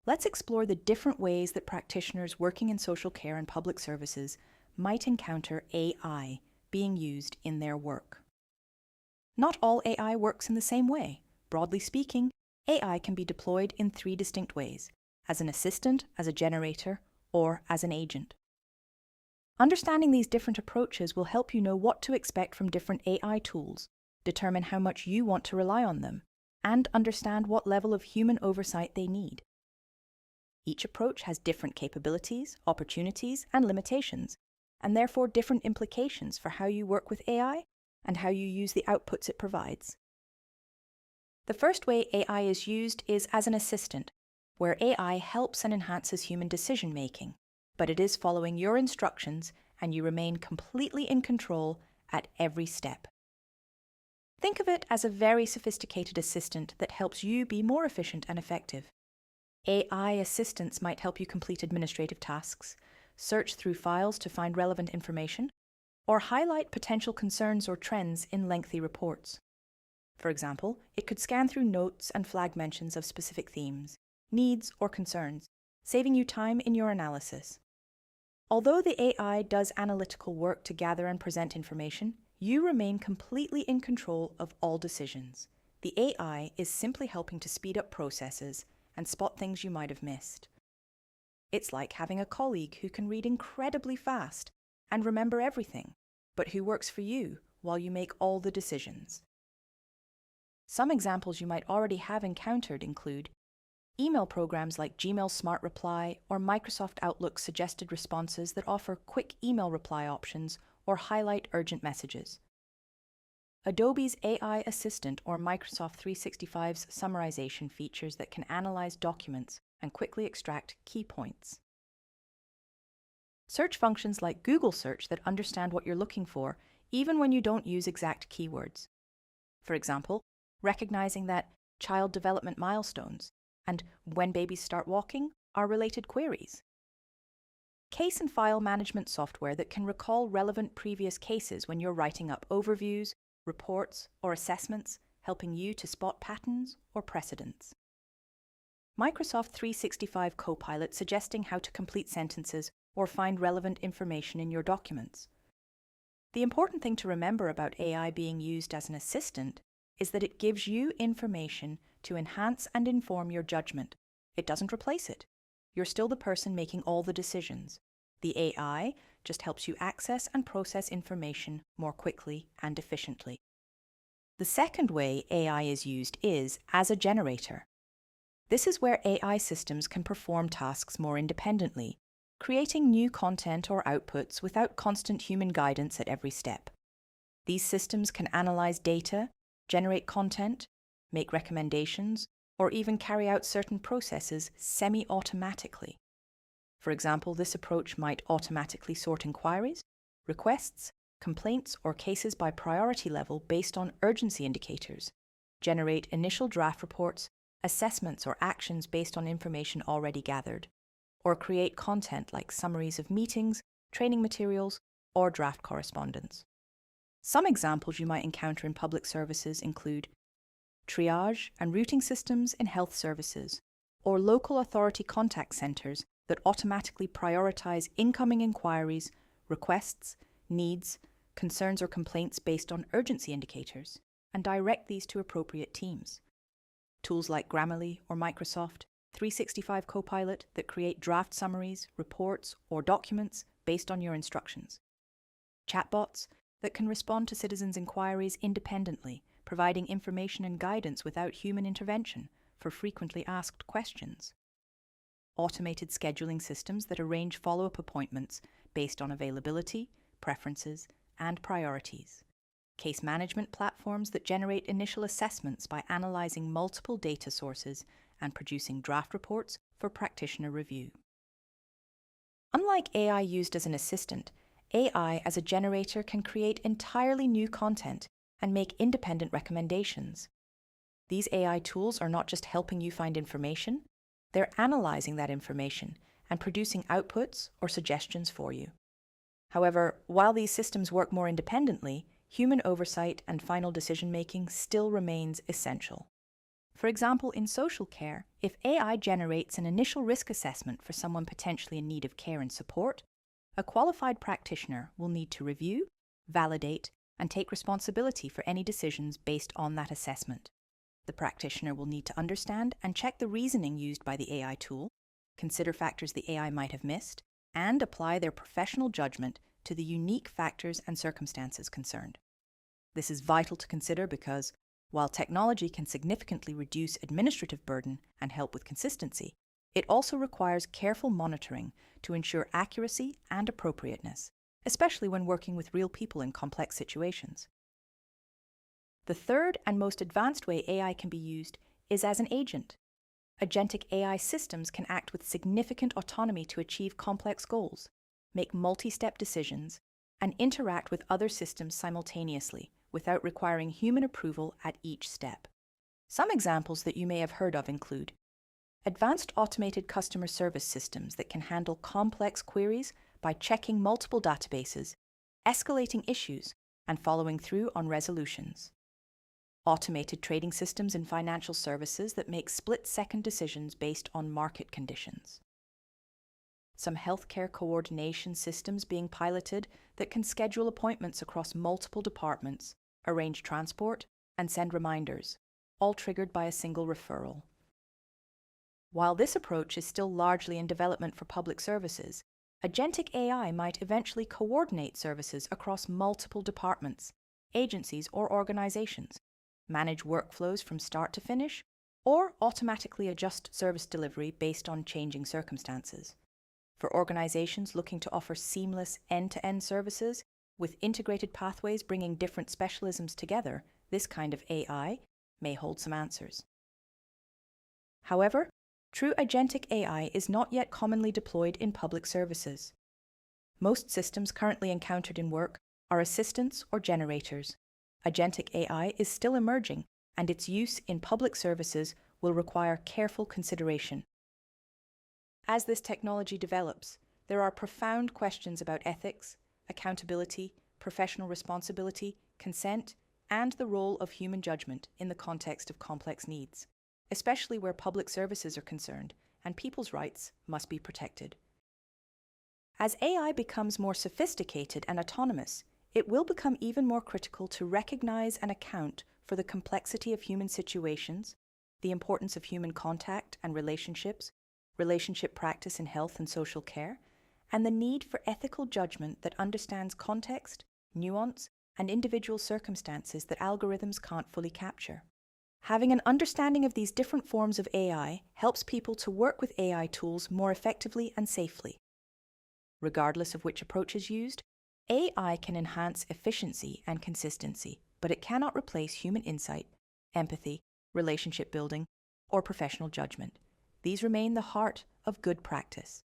Let's explore the different ways that practitioners working in social care and public services might encounter AI being used in their work. Not all AI works in the same way. Broadly speaking, AI can be deployed in 3 distinct ways: as an assistant, as a generator, or as an agent. Understanding these different approaches will help you know what to expect from different AI tools, determine how much you want to rely on them, and understand what level of human oversight they need. Each approach has different capabilities, opportunities, and limitations, and therefore different implications for how you work with AI and how you use the outputs it provides. The first way AI is used is as an assistant, where AI helps and enhances human decision-making, but it is following your instructions and you remain completely in control at every step. Think of it as a very sophisticated assistant that helps you be more efficient and effective. AI assistants might help you complete administrative tasks, search through files to find relevant information, or highlight potential concerns or trends in lengthy reports. For example, it could scan through notes and flag mentions of specific themes, needs, or concerns, saving you time in your analysis. Although the AI does analytical work to gather and present information, you remain completely in control of all decisions. The AI is simply helping to speed up processes and spot things you might have missed. It's like having a colleague who can read incredibly fast and remember everything, but who works for you while you make all the decisions. Some examples you might already have encountered include email programs like Gmail Smart Reply or Microsoft Outlook suggested responses that offer quick email reply options or highlight urgent messages. Adobe's AI Assistant or Microsoft 365's summarization features that can analyze documents and quickly extract key points. Search functions like Google Search that understand what you're looking for, even when you don't use exact keywords. For example, recognizing that child development milestones and when babies start walking are related queries. Case and file management software that can recall relevant previous cases when you're writing up overviews, reports, or assessments, helping you to spot patterns or precedents. Microsoft 365 Copilot suggesting how to complete sentences or find relevant information in your documents. The important thing to remember about AI being used as an assistant is that it gives you information to enhance and inform your judgment. It doesn't replace it. You're still the person making all the decisions. The AI just helps you access and process information more quickly and efficiently. The second way AI is used is as a generator. This is where AI systems can perform tasks more independently, creating new content or outputs without constant human guidance at every step. These systems can analyze data, generate content, make recommendations, or even carry out certain processes semi-automatically. For example, this approach might automatically sort inquiries, requests, complaints, or cases by priority level based on urgency indicators, generate initial draft reports, assessments or actions based on information already gathered, or create content like summaries of meetings, training materials, or draft correspondence. Some examples you might encounter in public services include triage and routing systems in health services, or local authority contact centres that automatically prioritise incoming inquiries, requests, needs, concerns or complaints based on urgency indicators, and direct these to appropriate teams. Tools like Grammarly or Microsoft 365 Copilot that create draft summaries, reports, or documents based on your instructions. Chatbots that can respond to citizens' inquiries independently, providing information and guidance without human intervention for frequently asked questions. Automated scheduling systems that arrange follow-up appointments based on availability, preferences, and priorities. Case management platforms that generate initial assessments by analyzing multiple data sources and producing draft reports for practitioner review. Unlike AI used as an assistant, AI as a generator can create entirely new content and make independent recommendations. These AI tools are not just helping you find information, they're analyzing that information and producing outputs or suggestions for you. However, while these systems work more independently, human oversight and final decision-making still remains essential. For example, in social care, if AI generates an initial risk assessment for someone potentially in need of care and support, a qualified practitioner will need to review, validate, and take responsibility for any decisions based on that assessment. The practitioner will need to understand and check the reasoning used by the AI tool, consider factors the AI might have missed, and apply their professional judgment to the unique factors and circumstances concerned. This is vital to consider because, while technology can significantly reduce administrative burden and help with consistency, it also requires careful monitoring to ensure accuracy and appropriateness, especially when working with real people in complex situations. The third and most advanced way AI can be used is as an agent. Agentic AI systems can act with significant autonomy to achieve complex goals, make multi-step decisions, and interact with other systems simultaneously without requiring human approval at each step. Some examples that you may have heard of include advanced automated customer service systems that can handle complex queries by checking multiple databases, escalating issues, and following through on resolutions. Automated trading systems in financial services that make split-second decisions based on market conditions. Some healthcare coordination systems being piloted that can schedule appointments across multiple departments, arrange transport, and send reminders, all triggered by a single referral. While this approach is still largely in development for public services, agentic AI might eventually coordinate services across multiple departments, agencies, or organizations, manage workflows from start to finish, or automatically adjust service delivery based on changing circumstances. For organizations looking to offer seamless end-to-end services with integrated pathways bringing different specialisms together, this kind of AI may hold some answers. However, true agentic AI is not yet commonly deployed in public services. Most systems currently encountered in work are assistants or generators. Agentic AI is still emerging, and its use in public services will require careful consideration. As this technology develops, there are profound questions about ethics, accountability, professional responsibility, consent, and the role of human judgment in the context of complex needs, especially where public services are concerned and people's rights must be protected. As AI becomes more sophisticated and autonomous, it will become even more critical to recognize and account for the complexity of human situations, the importance of human contact and relationships, relationship practice in health and social care, and the need for ethical judgment that understands context, nuance, and individual circumstances that algorithms can't fully capture. Having an understanding of these different forms of AI helps people to work with AI tools more effectively and safely. Regardless of which approach is used, AI can enhance efficiency and consistency, but it cannot replace human insight, empathy, relationship building, or professional judgment. These remain the heart of good practice.